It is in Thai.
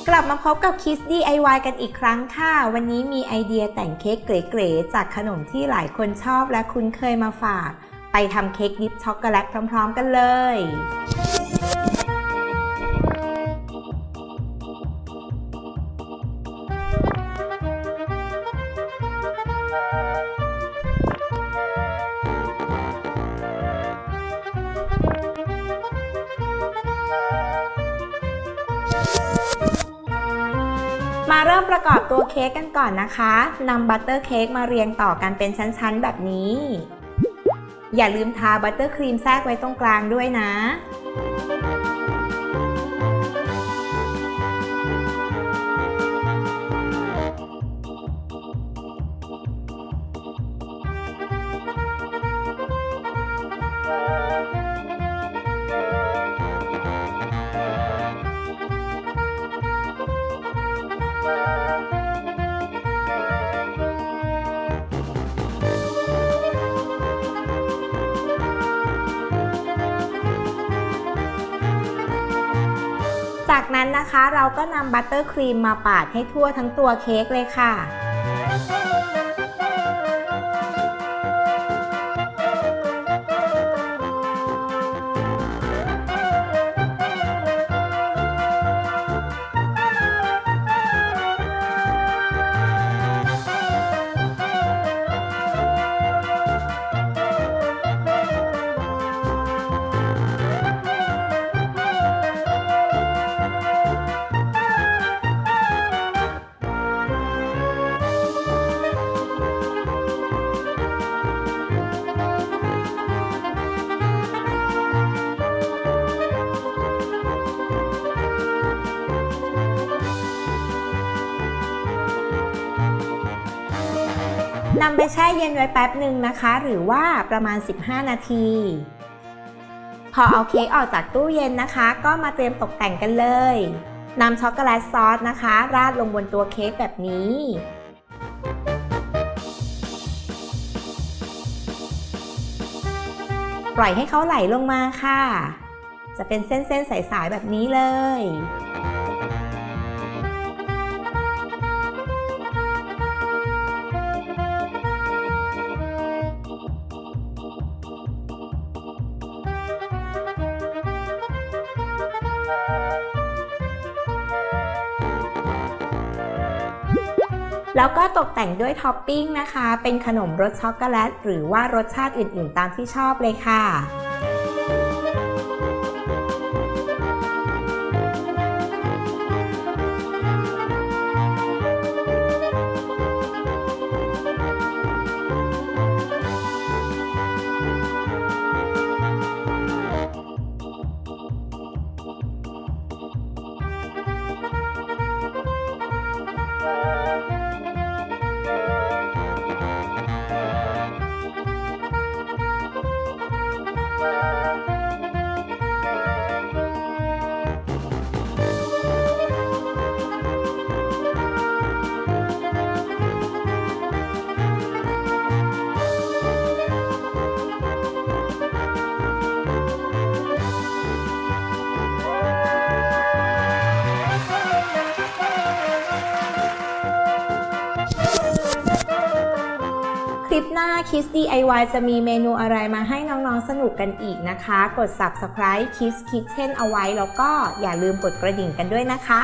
กลับมาพบกับ Kids DIY กันอีกครั้งค่ะวันนี้มีไอเดียแต่งเค้กเก๋ๆจากขนมที่หลายคนชอบและคุ้นเคยมาฝากไปทำเค้กดิปช็อกโกแลตพร้อมๆกันเลยมาเริ่มประกอบตัวเค้กกันก่อนนะคะนำบัตเตอร์เค้กมาเรียงต่อกันเป็นชั้นๆแบบนี้อย่าลืมทาบัตเตอร์ครีมแทรกไว้ตรงกลางด้วยนะจากนั้นนะคะเราก็นำบัตเตอร์ครีมมาปาดให้ทั่วทั้งตัวเค้กเลยค่ะนำไปแช่เย็นไว้แป๊บหนึ่งนะคะหรือว่าประมาณ15นาทีพอเอาเค้กออกจากตู้เย็นนะคะก็มาเตรียมตกแต่งกันเลยนำช็อกโกแลตซอสนะคะราดลงบนตัวเค้กแบบนี้ปล่อยให้เขาไหลลงมาค่ะจะเป็นเส้นๆใสๆแบบนี้เลยแล้วก็ตกแต่งด้วยท็อปปิ้งนะคะเป็นขนมรสช็อกโกแลตหรือว่ารสชาติอื่นๆตามที่ชอบเลยค่ะคลิปหน้า Kids DIY จะมีเมนูอะไรมาให้น้องๆสนุกกันอีกนะคะกด Subscribe Kids Kitchen เอาไว้แล้วก็อย่าลืมกดกระดิ่งกันด้วยนะคะ